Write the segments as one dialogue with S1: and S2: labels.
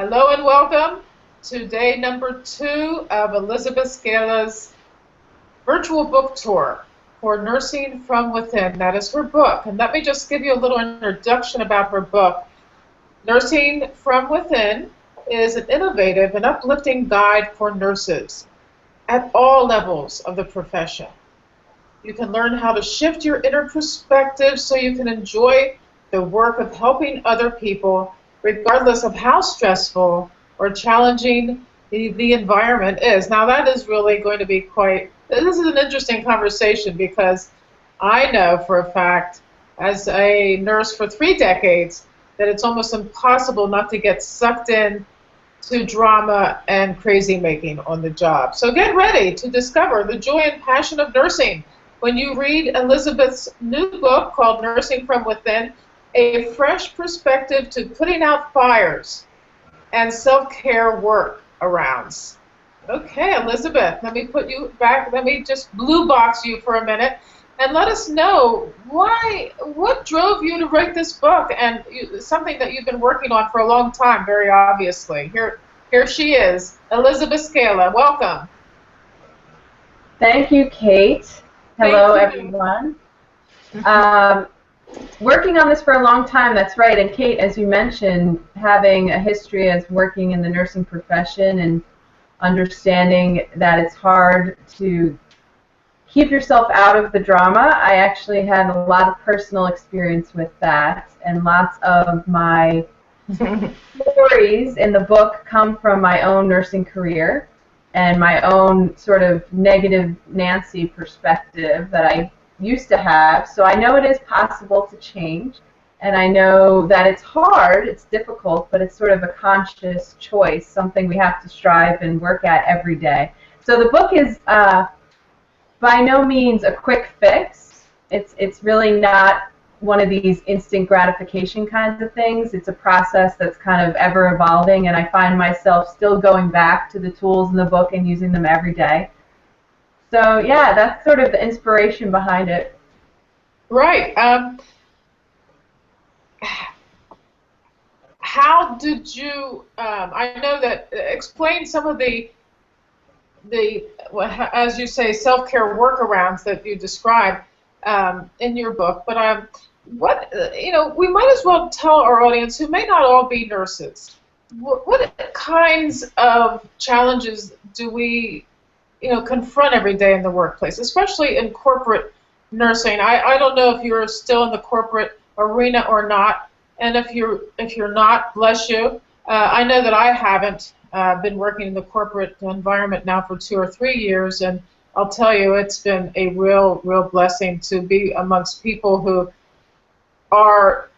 S1: Hello and welcome to day number 2 of Elizabeth Scala's virtual book tour for Nursing from Within. That is her book. And let me just give you a little introduction about her book. Nursing from Within is an innovative and uplifting guide for nurses at all levels of the profession. You can learn how to shift your inner perspective so you can enjoy the work of helping other people regardless of how stressful or challenging the environment is. Now that is really going to be this is an interesting conversation because I know for a fact, as a nurse for 3 decades, that it's almost impossible not to get sucked in to drama and crazy making on the job. So get ready to discover the joy and passion of nursing when you read Elizabeth's new book called Nursing from Within, A Fresh Perspective to Putting Out Fires and Self-Care Work Arounds. Okay, Elizabeth, let me put you back. Let me just blue box you for a minute and let us know what drove you to write this book, and something that you've been working on for a long time, very obviously. Here she is, Elizabeth Scala. Welcome.
S2: Thank you, Kate. Hello, everyone. Working on this for a long time, that's right. And Kate, as you mentioned, having a history as working in the nursing profession and understanding that it's hard to keep yourself out of the drama, I actually had a lot of personal experience with that, and lots of my stories in the book come from my own nursing career and my own sort of negative Nancy perspective that I used to have. So I know it is possible to change, and I know that it's hard, it's difficult, but it's sort of a conscious choice, something we have to strive and work at every day. So the book is by no means a quick fix. It's really not one of these instant gratification kinds of things. It's a process that's kind of ever evolving, and I find myself still going back to the tools in the book and using them every day. So yeah, that's sort of the inspiration behind it.
S1: Right. How did you? I know that. Explain some of the as you say, self-care workarounds that you describe in your book. But we might as well tell our audience, who may not all be nurses, what kinds of challenges do we confront every day in the workplace, especially in corporate nursing. I don't know if you're still in the corporate arena or not, and if you're not, bless you. I know that I haven't been working in the corporate environment now for 2 or 3 years, and I'll tell you, it's been a real blessing to be amongst people who are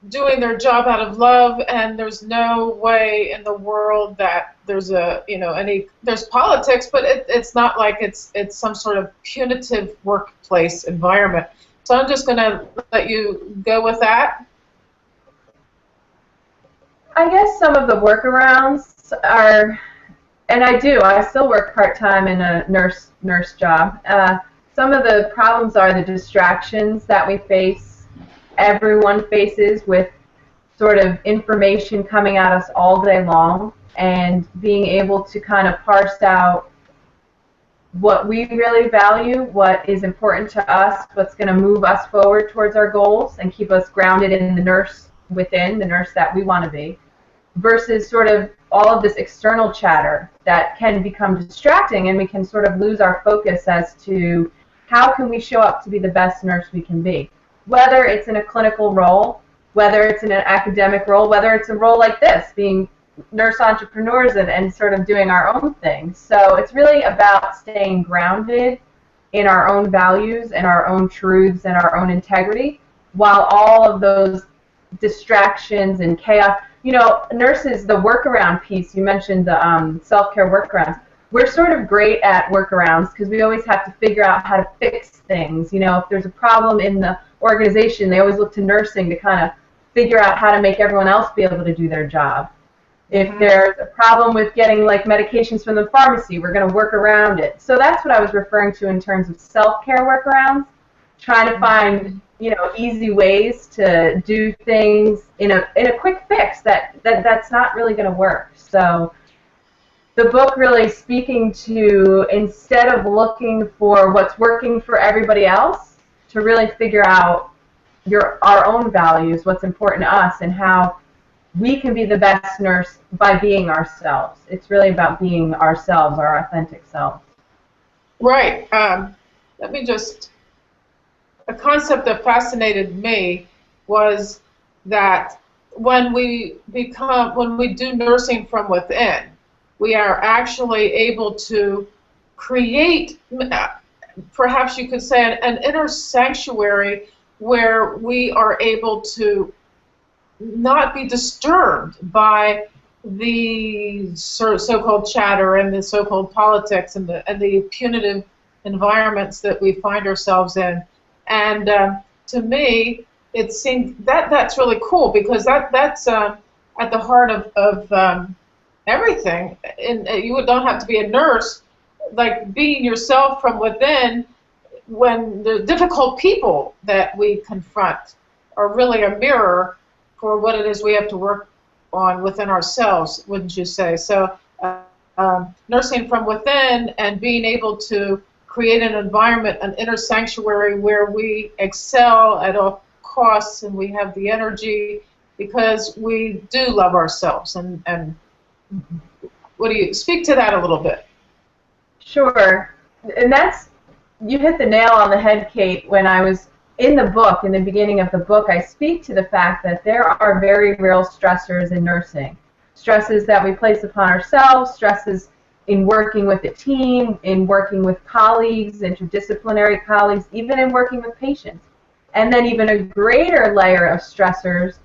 S1: doing their job out of love, and there's no way in the world that there's there's politics, but it's not like it's some sort of punitive workplace environment. So I'm just going to let you go with that.
S2: I guess some of the workarounds are, and I still work part-time in a nurse job. Some of the problems are the distractions that we face, everyone faces, with sort of information coming at us all day long, and being able to kind of parse out what we really value, what is important to us, what's going to move us forward towards our goals and keep us grounded in the nurse within, the nurse that we want to be, versus sort of all of this external chatter that can become distracting, and we can sort of lose our focus as to how can we show up to be the best nurse we can be. Whether it's in a clinical role, whether it's in an academic role, whether it's a role like this, being nurse entrepreneurs and sort of doing our own thing. So it's really about staying grounded in our own values and our own truths and our own integrity, while all of those distractions and chaos. Nurses, the workaround piece, you mentioned the self-care workarounds. We're sort of great at workarounds because we always have to figure out how to fix things. If there's a problem in the organization, they always look to nursing to kind of figure out how to make everyone else be able to do their job. If there's a problem with getting medications from the pharmacy, we're going to work around it. So that's what I was referring to in terms of self-care workarounds. trying to find, you know, easy ways to do things in a quick fix that's not really going to work. So the book really speaking to, instead of looking for what's working for everybody else, to really figure out our own values, what's important to us, and how we can be the best nurse by being ourselves. It's really about being ourselves, our authentic selves.
S1: Right. Let me just, a concept that fascinated me was that when we do nursing from within, we are actually able to create, perhaps you could say, an inner sanctuary where we are able to not be disturbed by the so-called chatter and the so-called politics and the punitive environments that we find ourselves in. And to me, it seems that's really cool, because that's at the heart of everything. And you don't have to be a nurse. Like, being yourself from within, when the difficult people that we confront are really a mirror for what it is we have to work on within ourselves, wouldn't you say? So nursing from within and being able to create an environment, an inner sanctuary where we excel at all costs, and we have the energy because we do love ourselves. And what do you speak to that a little bit?
S2: Sure. And you hit the nail on the head, Kate. When I was in the book, in the beginning of the book, I speak to the fact that there are very real stressors in nursing. Stresses that we place upon ourselves, stresses in working with a team, in working with colleagues, interdisciplinary colleagues, even in working with patients. And then even a greater layer of stressors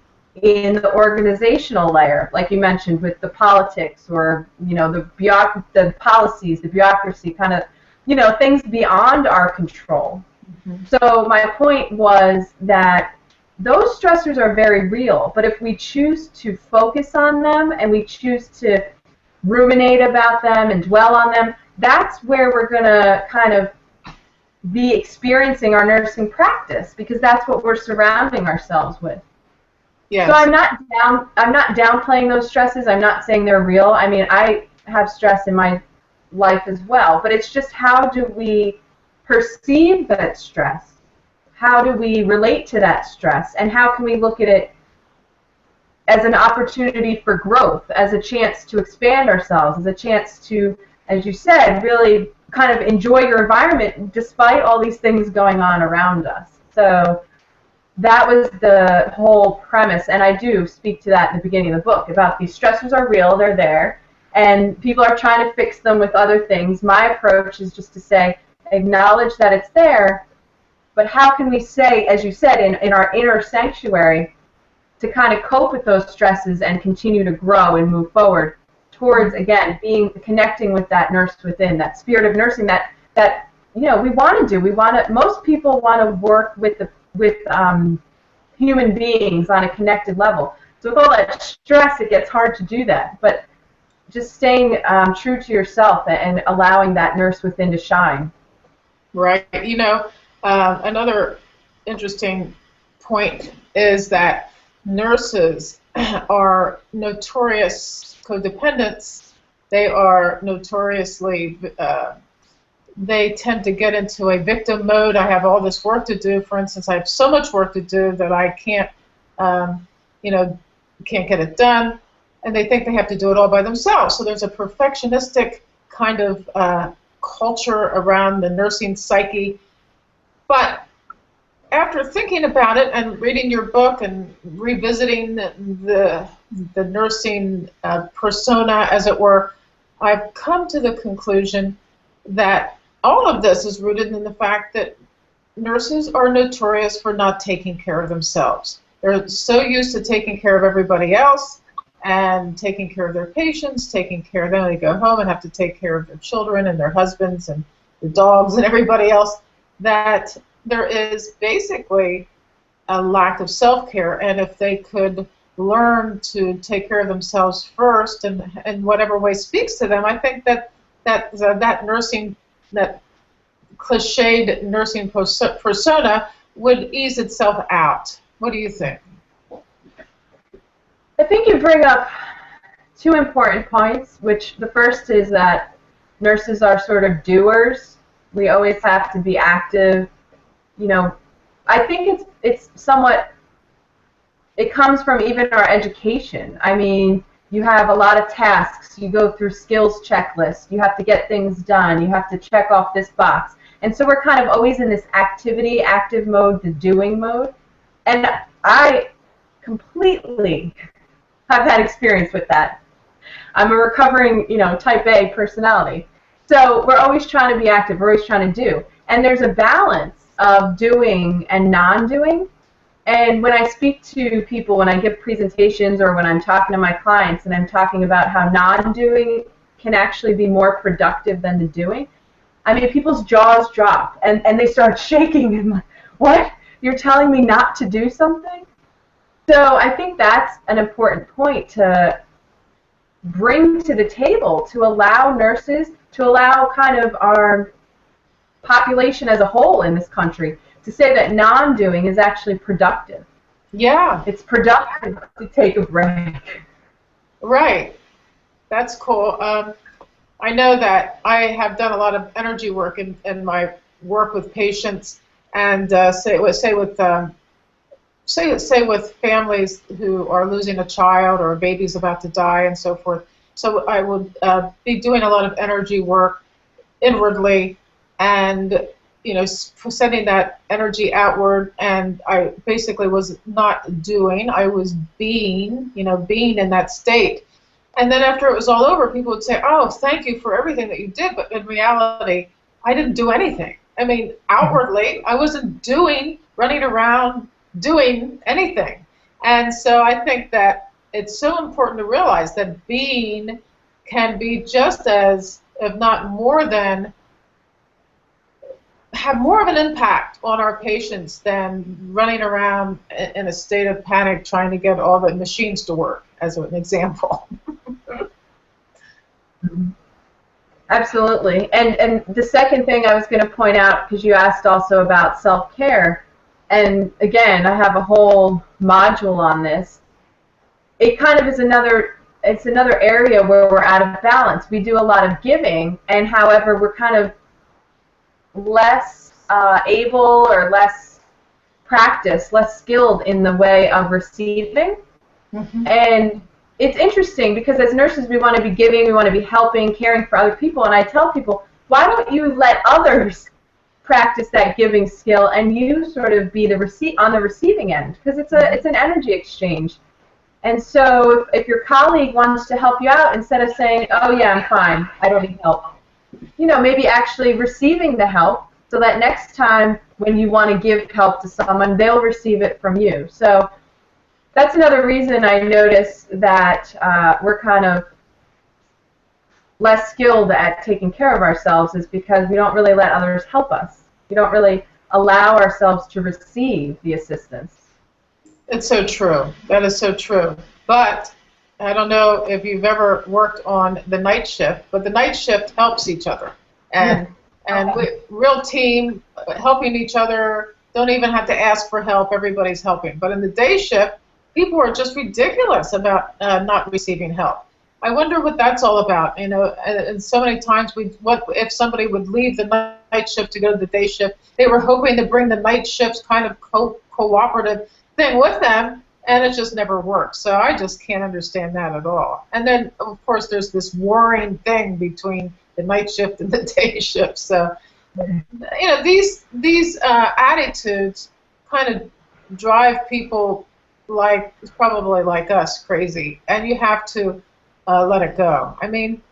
S2: in the organizational layer, like you mentioned, with the politics, or, you know, the policies, the bureaucracy, kind of, you know, things beyond our control. Mm-hmm. So my point was that those stressors are very real, but if we choose to focus on them and we choose to ruminate about them and dwell on them, that's where we're going to kind of be experiencing our nursing practice, because that's what we're surrounding ourselves with. Yes. So I'm not downplaying those stresses. I'm not saying they're real. I mean, I have stress in my life as well, but it's just, how do we perceive that stress? How do we relate to that stress? And how can we look at it as an opportunity for growth, as a chance to expand ourselves, as a chance to, as you said, really kind of enjoy your environment despite all these things going on around us. So that was the whole premise, and I do speak to that in the beginning of the book, about these stressors are real, they're there, and people are trying to fix them with other things. My approach is just to say, acknowledge that it's there, but how can we say, as you said, in our inner sanctuary, to kind of cope with those stresses and continue to grow and move forward towards, again, connecting with that nurse within, that spirit of nursing that you know, we want to do. Most people want to work with human beings on a connected level. So with all that stress, it gets hard to do that. But just staying true to yourself and allowing that nurse within to shine.
S1: Right. You know, another interesting point is that nurses are notorious codependents. They are notoriously, they tend to get into a victim mode. I have all this work to do. For instance, I have so much work to do that I can't, can't get it done. And they think they have to do it all by themselves. So there's a perfectionistic kind of culture around the nursing psyche. But after thinking about it and reading your book and revisiting the nursing persona, as it were, I've come to the conclusion that all of this is rooted in the fact that nurses are notorious for not taking care of themselves. They're so used to taking care of everybody else and taking care of their patients, taking care of them. They go home and have to take care of their children and their husbands and the dogs and everybody else, that there is basically a lack of self-care. And if they could learn to take care of themselves first, and in whatever way speaks to them, I think that nursing, that cliched nursing persona would ease itself out. What do you think?
S2: I think you bring up two important points, which the first is that nurses are sort of doers. We always have to be active. You know, I think it's somewhat, it comes from even our education. I mean, you have a lot of tasks. You go through skills checklists. You have to get things done. You have to check off this box. And so we're kind of always in this activity, active mode, the doing mode. And I completely have had experience with that. I'm a recovering, type A personality. So we're always trying to be active. We're always trying to do. And there's a balance of doing and non-doing. And when I speak to people, when I give presentations or when I'm talking to my clients and I'm talking about how non-doing can actually be more productive than the doing, I mean, people's jaws drop and they start shaking and like, what? You're telling me not to do something? So I think that's an important point to bring to the table, to allow nurses, to allow kind of our population as a whole in this country to say that non-doing is actually productive.
S1: Yeah.
S2: It's productive to take a break.
S1: Right. That's cool. I know that I have done a lot of energy work in my work with patients, and say with families who are losing a child or a baby's about to die and so forth. So I would be doing a lot of energy work inwardly, and sending that energy outward. And I basically was not doing. I was being in that state. And then after it was all over, people would say, "Oh, thank you for everything that you did." But in reality, I didn't do anything. I mean, outwardly, I wasn't running around, doing anything. And so I think that it's so important to realize that being can be just as, if not more than, have more of an impact on our patients than running around in a state of panic trying to get all the machines to work, as an example.
S2: Absolutely. And the second thing I was going to point out, because you asked also about self-care, and again, I have a whole module on this. It kind of is another area where we're out of balance. We do a lot of giving, and however, we're kind of less able or less practiced, less skilled in the way of receiving. Mm-hmm. And it's interesting because as nurses we want to be giving, we want to be helping, caring for other people, and I tell people, why don't you let others practice that giving skill and you sort of be on the receiving end, because it's an energy exchange. And so if your colleague wants to help you out, instead of saying, "Oh yeah, I'm fine, I don't need help," maybe actually receiving the help, so that next time when you want to give help to someone, they'll receive it from you. So that's another reason I notice that we're kind of less skilled at taking care of ourselves, is because we don't really let others help us. We don't really allow ourselves to receive the assistance.
S1: It's so true. That is so true. But I don't know if you've ever worked on the night shift, but the night shift helps each other. And real team, helping each other, don't even have to ask for help, everybody's helping. But in the day shift, people are just ridiculous about not receiving help. I wonder what that's all about. And so many times, what if somebody would leave the night shift to go to the day shift? They were hoping to bring the night shift's kind of cooperative thing with them, and it just never works. So I just can't understand that at all. And then, of course, there's this warring thing between the night shift and the day shift. So, these attitudes kind of drive people probably like us crazy, and you have to let it go. I mean,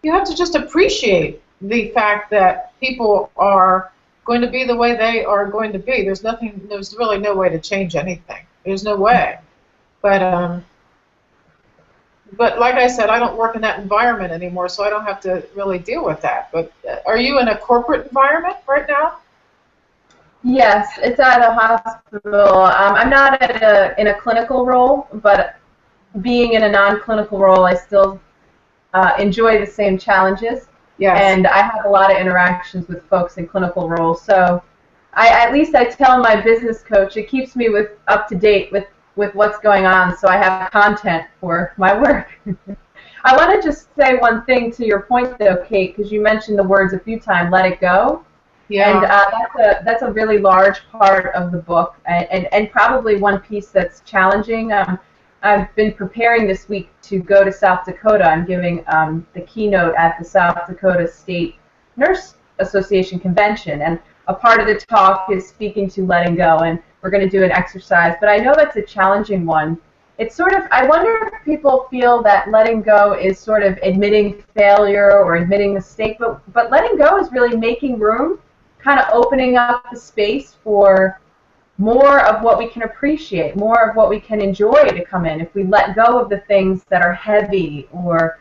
S1: you have to just appreciate the fact that people are going to be the way they are going to be. There's really no way to change anything. There's no way. But like I said, I don't work in that environment anymore, so I don't have to really deal with that. But are you in a corporate environment right now?
S2: Yes, it's at a hospital. I'm not in a clinical role, but being in a non-clinical role, I still enjoy the same challenges.
S1: Yes.
S2: And I have a lot of interactions with folks in clinical roles. So at least I tell my business coach, it keeps me up to date with what's going on, so I have content for my work. I want to just say one thing to your point, though, Kate, because you mentioned the words a few times, let it go.
S1: Yeah.
S2: And that's a really large part of the book, and probably one piece that's challenging. I've been preparing this week to go to South Dakota. I'm giving the keynote at the South Dakota State Nurse Association Convention, and a part of the talk is speaking to letting go, and we're going to do an exercise. But I know that's a challenging one. It's sort of, I wonder if people feel that letting go is sort of admitting failure or admitting mistake, but letting go is really making room, kind of opening up the space for more of what we can appreciate, more of what we can enjoy to come in. If we let go of the things that are heavy or,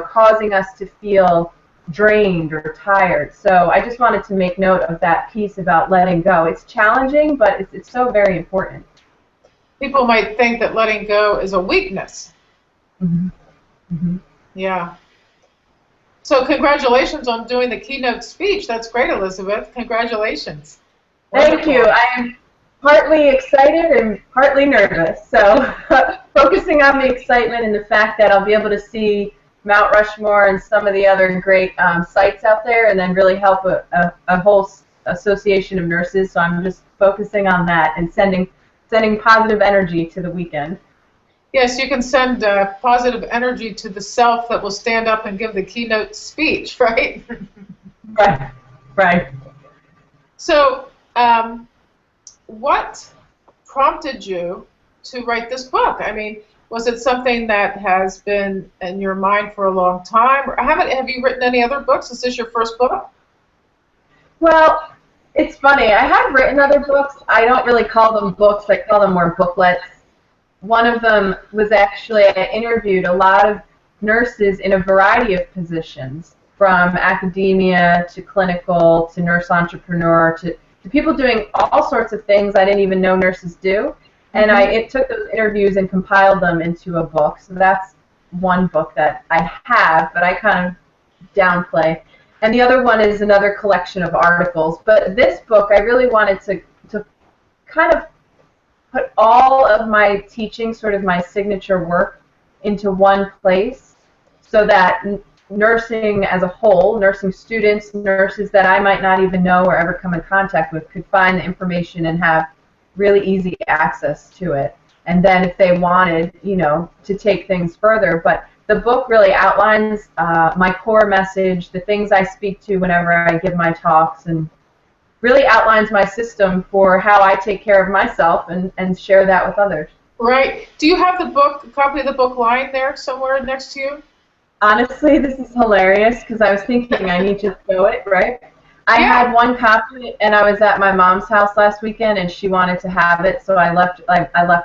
S2: causing us to feel drained or tired. So I just wanted to make note of that piece about letting go. It's challenging, but it's so very important.
S1: People might think that letting go is a weakness.
S2: Mm-hmm. Mm-hmm.
S1: Yeah. So congratulations on doing the keynote speech. That's great, Elizabeth. Congratulations.
S2: Thank you. I am partly excited and partly nervous. So focusing on the excitement and the fact that I'll be able to see Mount Rushmore and some of the other great sites out there, and then really help a whole association of nurses. So I'm just focusing on that and sending positive energy to the weekend.
S1: Yes, you can send positive energy to the self that will stand up and give the keynote speech, right?
S2: Right.
S1: So, what prompted you to write this book? I mean, was it something that has been in your mind for a long time? Or have you written any other books? Is this your first book?
S2: Well, it's funny. I have written other books. I don't really call them books. I call them more booklets. One of them was actually, I interviewed a lot of nurses in a variety of positions, from academia to clinical to nurse entrepreneur to people doing all sorts of things I didn't even know nurses do. And I took those interviews and compiled them into a book. So that's one book that I have, but I kind of downplay. And the other one is another collection of articles. But this book, I really wanted to kind of put all of my teaching, sort of my signature work, into one place, so that nursing as a whole, nursing students, nurses that I might not even know or ever come in contact with, could find the information and have really easy access to it. And then if they wanted, to take things further. But the book really outlines my core message, the things I speak to whenever I give my talks, and really outlines my system for how I take care of myself and share that with others.
S1: Right. Do you have a copy of the book lying there somewhere next to you?
S2: Honestly, this is hilarious because I was thinking I need to show it, right? I had one copy, and I was at my mom's house last weekend, and she wanted to have it, so I left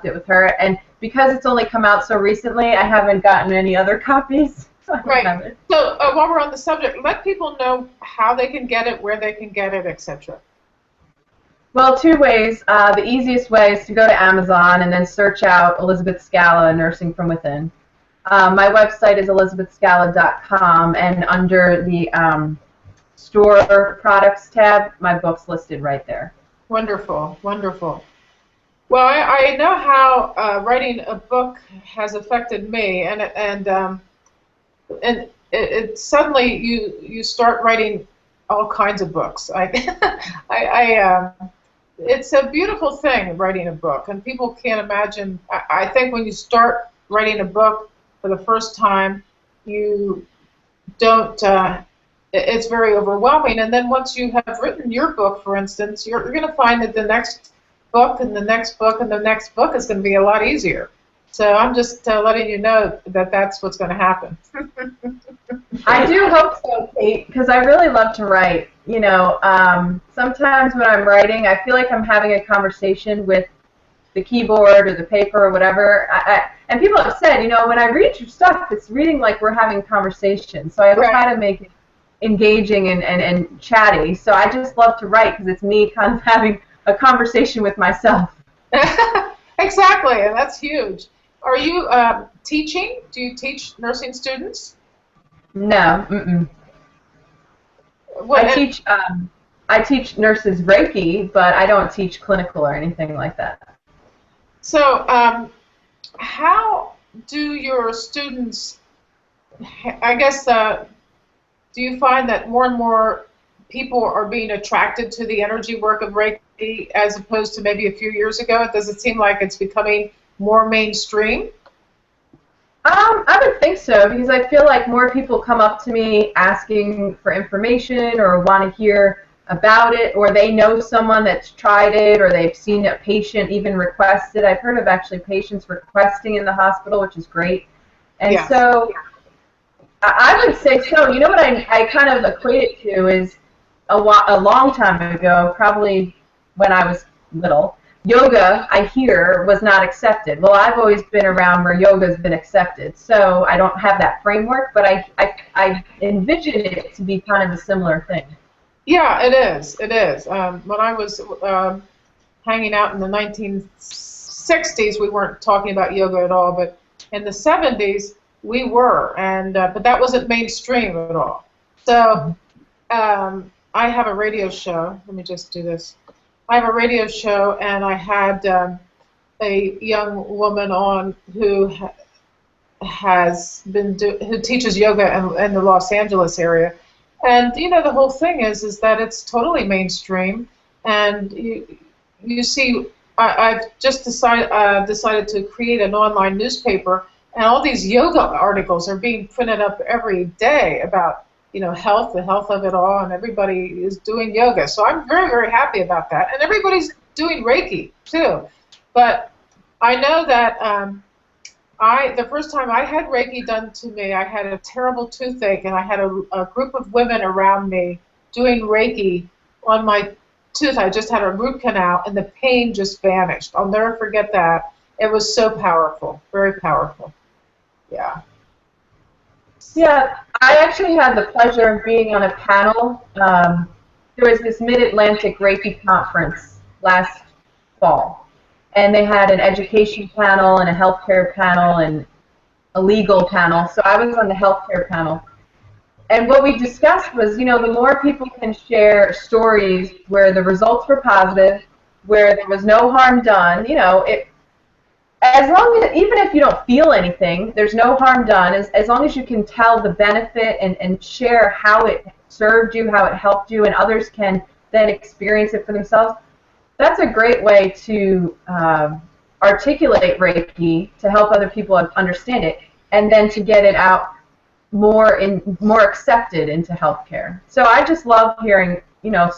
S2: it with her. And because it's only come out so recently, I haven't gotten any other copies.
S1: Right. So while we're on the subject, let people know how they can get it, where they can get it, etc.
S2: Well, two ways. The easiest way is to go to Amazon and then search out Elizabeth Scala, Nursing from Within. My website is elizabethscala.com, and under the store products tab, my book's listed right there. Wonderful,
S1: wonderful. Well, I know how writing a book has affected me, and it suddenly you start writing all kinds of books. It's a beautiful thing, writing a book, and people can't imagine. I think when you start writing a book for the first time, you don't. It's very overwhelming, and then once you have written your book, for instance, you're going to find that the next book and the next book and the next book is going to be a lot easier. So I'm just letting you know that that's what's going to happen.
S2: I do hope so, Kate, because I really love to write. Sometimes when I'm writing, I feel like I'm having a conversation with the keyboard or the paper or whatever. And people have said, when I read your stuff, it's reading like we're having a conversation. So I try to make it engaging and chatty. So I just love to write because it's me kind of having a conversation with myself.
S1: Exactly, and that's huge. Are you teaching? Do you teach nursing students?
S2: No. Mm-mm.
S1: What,
S2: I teach nurses Reiki, but I don't teach clinical or anything like that.
S1: so, how do your students, I guess, do you find that more and more people are being attracted to the energy work of Reiki as opposed to maybe a few years ago? Does it seem like it's becoming more mainstream?
S2: I would think so because I feel like more people come up to me asking for information or want to hear about it, or they know someone that's tried it, or they've seen a patient even request it. I've heard of actually patients requesting in the hospital, which is great. And
S1: Yes.
S2: so I would say so. You know what I kind of equate it to is a long time ago, probably when I was little, yoga, I hear, was not accepted. Well, I've always been around where yoga's been accepted, so I don't have that framework, but I envision it to be kind of a similar thing.
S1: Yeah, it is. It is. When I was hanging out in the 1960s, we weren't talking about yoga at all, but in the 70s, we were, and but that wasn't mainstream at all. So I have a radio show. Let me just do this. I have a radio show, and I had a young woman on who who teaches yoga in the Los Angeles area. And you know, the whole thing is that it's totally mainstream, and you see, I've just decided to create an online newspaper, and all these yoga articles are being printed up every day about, you know, health, the health of it all, and everybody is doing yoga. So I'm very, very happy about that, and everybody's doing Reiki too. But I know that the first time I had Reiki done to me, I had a terrible toothache, and I had a group of women around me doing Reiki on my tooth. I just had a root canal, and the pain just vanished. I'll never forget that. It was so powerful, very powerful. Yeah.
S2: Yeah, I actually had the pleasure of being on a panel. There was this Mid-Atlantic Reiki conference last fall, and they had an education panel and a healthcare panel and a legal panel. So I was on the healthcare panel. And what we discussed was, you know, the more people can share stories where the results were positive, where there was no harm done, you know, as long as, even if you don't feel anything, there's no harm done, as long as you can tell the benefit and share how it served you, how it helped you, and others can then experience it for themselves. That's a great way to articulate Reiki to help other people understand it, and then to get it out more accepted into healthcare. So I just love hearing, you know, a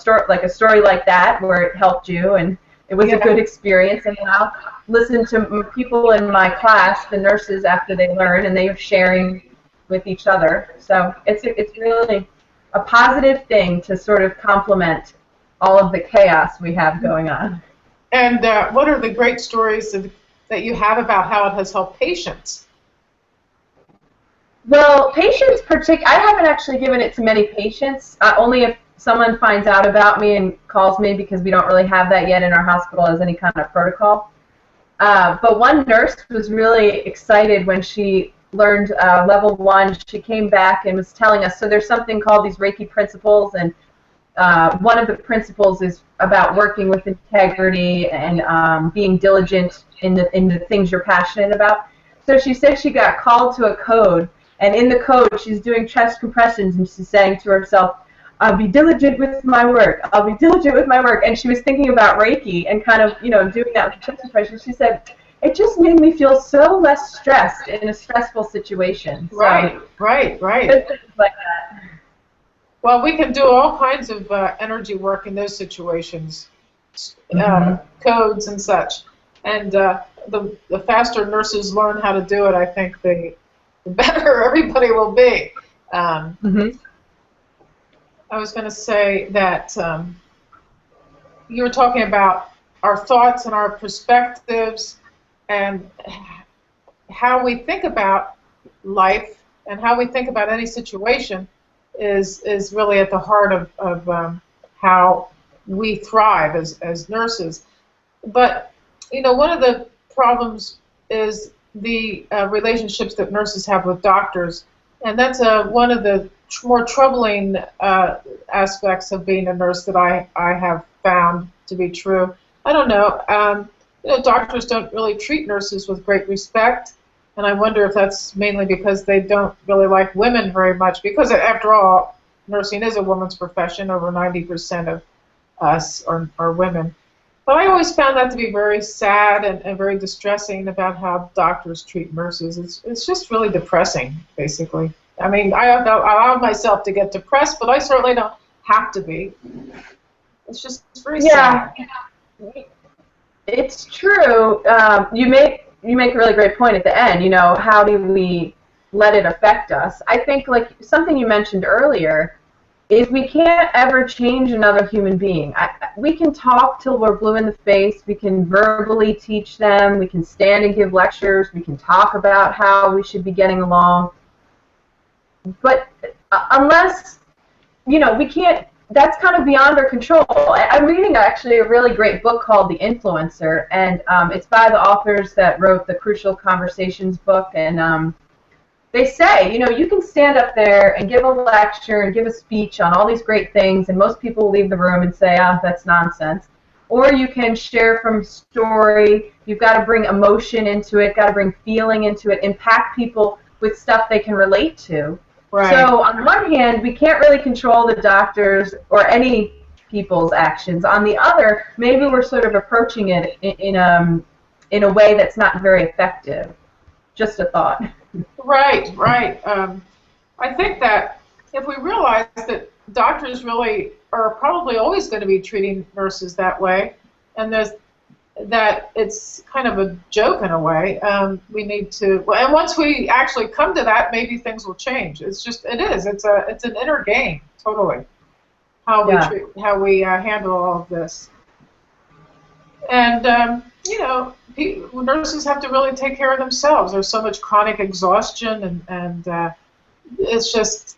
S2: story like that where it helped you and it was a good experience. And then I'll listen to people in my class, the nurses, after they learn, and they're sharing with each other. So it's really a positive thing to sort of complement all of the chaos we have going on.
S1: And what are the great stories that you have about how it has helped patients?
S2: Well, patients, I haven't actually given it to many patients, only if someone finds out about me and calls me, because we don't really have that yet in our hospital as any kind of protocol. But one nurse was really excited when she learned level 1. She came back and was telling us, so there's something called these Reiki principles, and one of the principles is about working with integrity and being diligent in the things you're passionate about. So she said she got called to a code, and in the code she's doing chest compressions, and she's saying to herself, I'll be diligent with my work. I'll be diligent with my work. And she was thinking about Reiki and kind of, you know, doing that with chest compressions. She said, it just made me feel so less stressed in a stressful situation.
S1: Right.
S2: Things like that.
S1: Well, we can do all kinds of energy work in those situations, codes and such. And the faster nurses learn how to do it, I think the better everybody will be. I was going to say that you were talking about our thoughts and our perspectives and how we think about life and how we think about any situation is really at the heart of how we thrive as nurses. But, you know, one of the problems is the relationships that nurses have with doctors, and that's one of the more troubling aspects of being a nurse that I have found to be true. I don't know. Doctors don't really treat nurses with great respect, and I wonder if that's mainly because they don't really like women very much. Because after all, nursing is a woman's profession. Over 90% of us are women. But I always found that to be very sad and very distressing about how doctors treat nurses. It's just really depressing, basically. I mean, I allow myself to get depressed, but I certainly don't have to be. It's just very sad.
S2: It's true. You make a really great point at the end. How do we let it affect us? I think, like something you mentioned earlier, is we can't ever change another human being. We can talk till we're blue in the face. We can verbally teach them. We can stand and give lectures. We can talk about how we should be getting along. But unless, we can't, that's kind of beyond our control. I'm reading actually a really great book called The Influencer, and it's by the authors that wrote the Crucial Conversations book, and they say, you can stand up there and give a lecture and give a speech on all these great things, and most people will leave the room and say, that's nonsense. Or you can share from story. You've got to bring emotion into it, got to bring feeling into it, impact people with stuff they can relate to.
S1: Right.
S2: So on one hand, we can't really control the doctors or any people's actions. On the other, maybe we're sort of approaching it in a way that's not very effective. Just a thought.
S1: Right. I think that if we realize that doctors really are probably always going to be treating nurses that way, and that it's kind of a joke in a way, we need to. And once we actually come to that, maybe things will change. It's an inner game, totally. How we handle all of this, and nurses have to really take care of themselves. There's so much chronic exhaustion, and it's just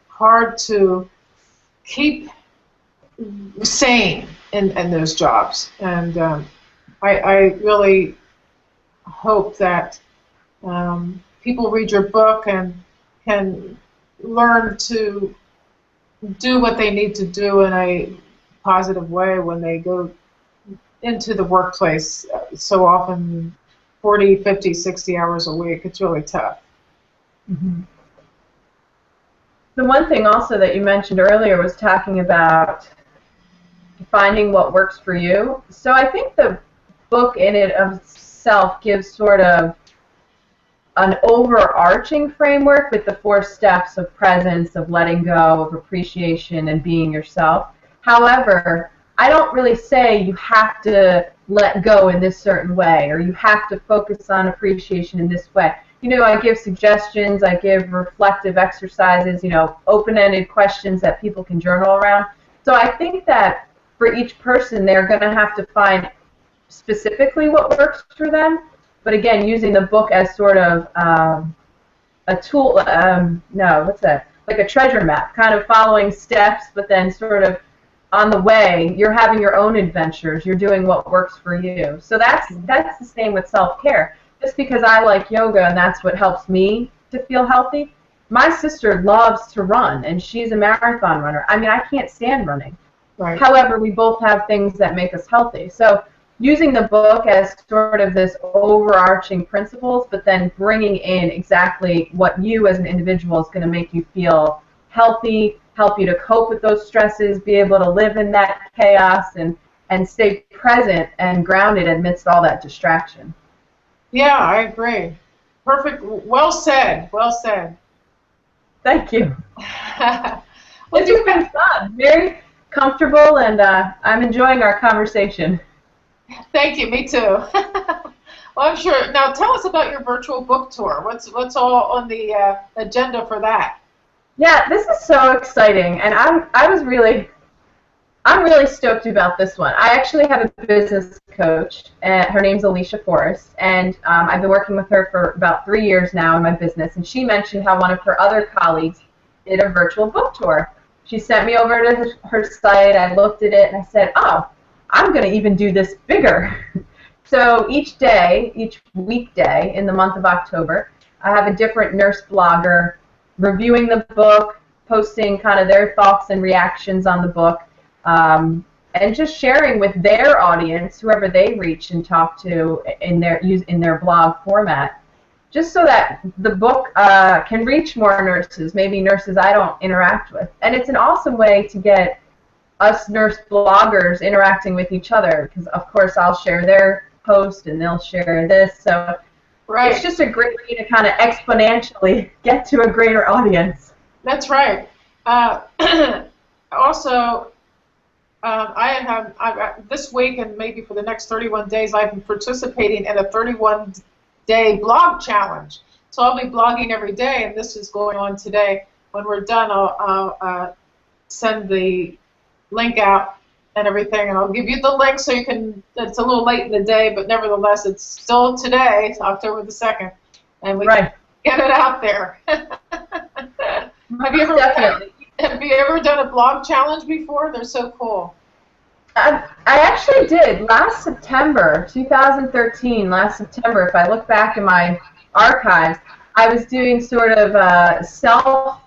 S1: hard to keep sane in those jobs. And I really hope that people read your book and can learn to do what they need to do in a positive way when they go into the workplace. So often 40, 50, 60 hours a week. It's really tough.
S2: Mm-hmm. The one thing also that you mentioned earlier was talking about finding what works for you. So I think the book in it of itself gives sort of an overarching framework with the 4 steps of presence, of letting go, of appreciation, and being yourself. However, I don't really say you have to let go in this certain way, or you have to focus on appreciation in this way. I give suggestions, I give reflective exercises, open-ended questions that people can journal around. So I think that for each person, they're going to have to find specifically what works for them. But again, using the book as sort of a tool, like a treasure map, kind of following steps, but then sort of on the way, you're having your own adventures. You're doing what works for you. So that's the same with self-care. Just because I like yoga and that's what helps me to feel healthy, my sister loves to run, and she's a marathon runner. I mean, I can't stand running.
S1: Right.
S2: However, we both have things that make us healthy. So using the book as sort of this overarching principles, but then bringing in exactly what you as an individual is going to make you feel healthy, help you to cope with those stresses, be able to live in that chaos, and stay present and grounded amidst all that distraction.
S1: Yeah, I agree. Perfect. Well said. Well said.
S2: Thank you.
S1: Well,
S2: This has been fun. Very comfortable, and I'm enjoying our conversation.
S1: Thank you. Me too. Well, I'm sure. Now, tell us about your virtual book tour. What's all on the agenda for that?
S2: Yeah, this is so exciting, and I'm really stoked about this one. I actually have a business coach, and her name's Alicia Forrest, and I've been working with her for about 3 years now in my business, and she mentioned how one of her other colleagues did a virtual book tour. She sent me over to her site, I looked at it, and I said, oh, I'm going to even do this bigger. So each weekday in the month of October, I have a different nurse blogger reviewing the book, posting kind of their thoughts and reactions on the book, and just sharing with their audience, whoever they reach and talk to in their blog format, just so that the book can reach more nurses, maybe nurses I don't interact with. And it's an awesome way to get us nurse bloggers interacting with each other, because of course I'll share their post and they'll share this. So
S1: right.
S2: It's just a great way to kind of exponentially get to a greater audience.
S1: That's right. Also, this week and maybe for the next 31 days, I've been participating in a 31-day blog challenge. So I'll be blogging every day, and this is going on today. When we're done, I'll send the link out and everything, and I'll give you the link so you can. It's a little late in the day, but nevertheless, it's still today, October the 2nd, and we can get it out there. Have you ever done a blog challenge before? They're so cool.
S2: I actually did last September, 2013. Last September, if I look back in my archives, I was doing sort of a self-care,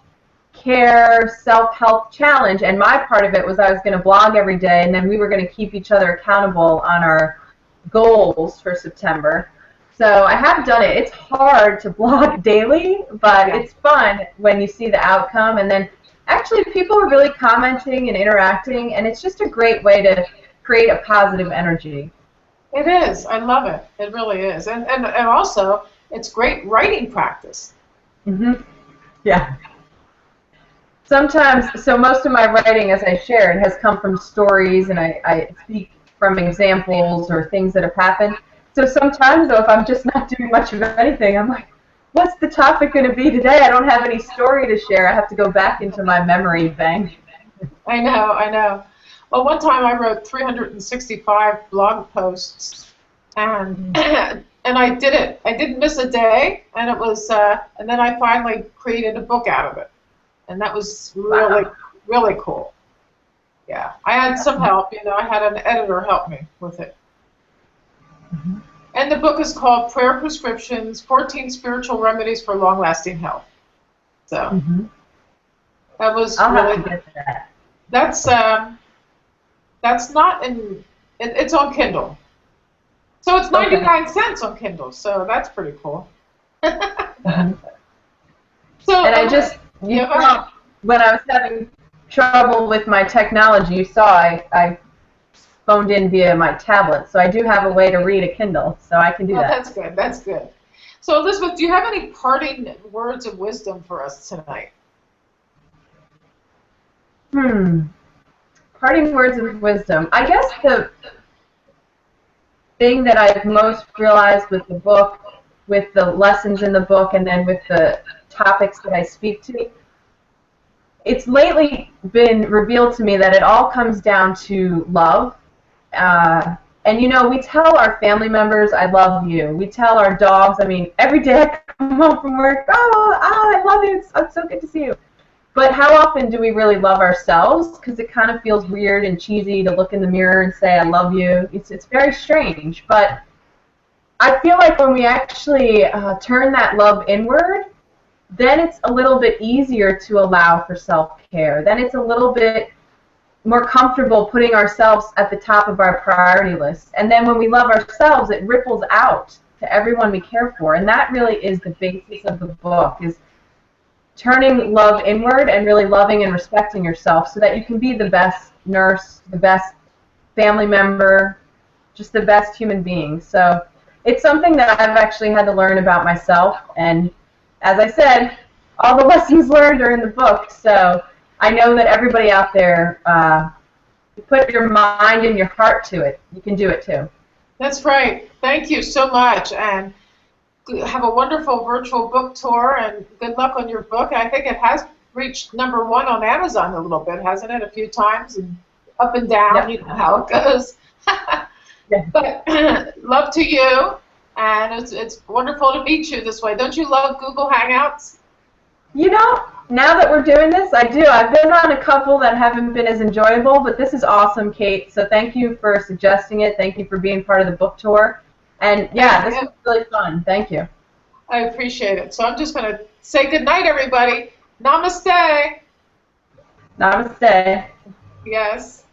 S2: self-help challenge, and my part of it was I was going to blog every day, and then we were going to keep each other accountable on our goals for September. So I have done it. It's hard to blog daily, but it's fun when you see the outcome, and then actually people are really commenting and interacting, and it's just a great way to create a positive energy.
S1: It is. I love it. It really is. And also, it's great writing practice.
S2: Mm-hmm. Yeah. Sometimes, so most of my writing, as I shared, has come from stories, and I speak from examples or things that have happened. So sometimes, though, if I'm just not doing much of anything, I'm like, what's the topic going to be today? I don't have any story to share. I have to go back into my memory bank.
S1: I know. Well, one time I wrote 365 blog posts, and I did it. I didn't miss a day, and it was, and then I finally created a book out of it, and that was really cool. Yeah, I had some help. I had an editor help me with it. Mm-hmm. And the book is called Prayer Prescriptions, 14 Spiritual Remedies for Long-Lasting Health. So that was
S2: I'll
S1: really.
S2: have to get that.
S1: That's not in. It's on Kindle. So it's 99 cents on Kindle. So that's pretty cool.
S2: Mm-hmm.
S1: So
S2: and I just when I was having trouble with my technology, you saw I phoned in via my tablet, so I do have a way to read a Kindle, so I can do that.
S1: That's good. That's good. So, Elizabeth, do you have any parting words of wisdom for us tonight?
S2: Parting words of wisdom. I guess the thing that I've most realized with the book, with the lessons in the book, and then with the topics that I speak to, it's lately been revealed to me that it all comes down to love. And we tell our family members, I love you. We tell our dogs, every day I come home from work, I love you, it's so good to see you. But how often do we really love ourselves? Because it kind of feels weird and cheesy to look in the mirror and say, I love you. It's very strange. But I feel like when we actually turn that love inward, then it's a little bit easier to allow for self-care. Then it's a little bit more comfortable putting ourselves at the top of our priority list. And then when we love ourselves, it ripples out to everyone we care for. And that really is the basis of the book, is turning love inward and really loving and respecting yourself so that you can be the best nurse, the best family member, just the best human being. So it's something that I've actually had to learn about myself. And as I said, all the lessons learned are in the book. So I know that everybody out there, you put your mind and your heart to it, you can do it too.
S1: That's right. Thank you so much. And have a wonderful virtual book tour, and good luck on your book. I think it has reached #1 on Amazon a little bit, hasn't it? A few times, and up and down,
S2: Yep.
S1: You know how it goes.
S2: Yeah.
S1: But love to you, and it's wonderful to meet you this way. Don't you love Google Hangouts?
S2: Now that we're doing this, I do. I've been on a couple that haven't been as enjoyable, but this is awesome, Kate. So thank you for suggesting it. Thank you for being part of the book tour. And yeah, this was really fun. Thank you.
S1: I appreciate it. So I'm just going to say good night, everybody. Namaste.
S2: Namaste.
S1: Yes.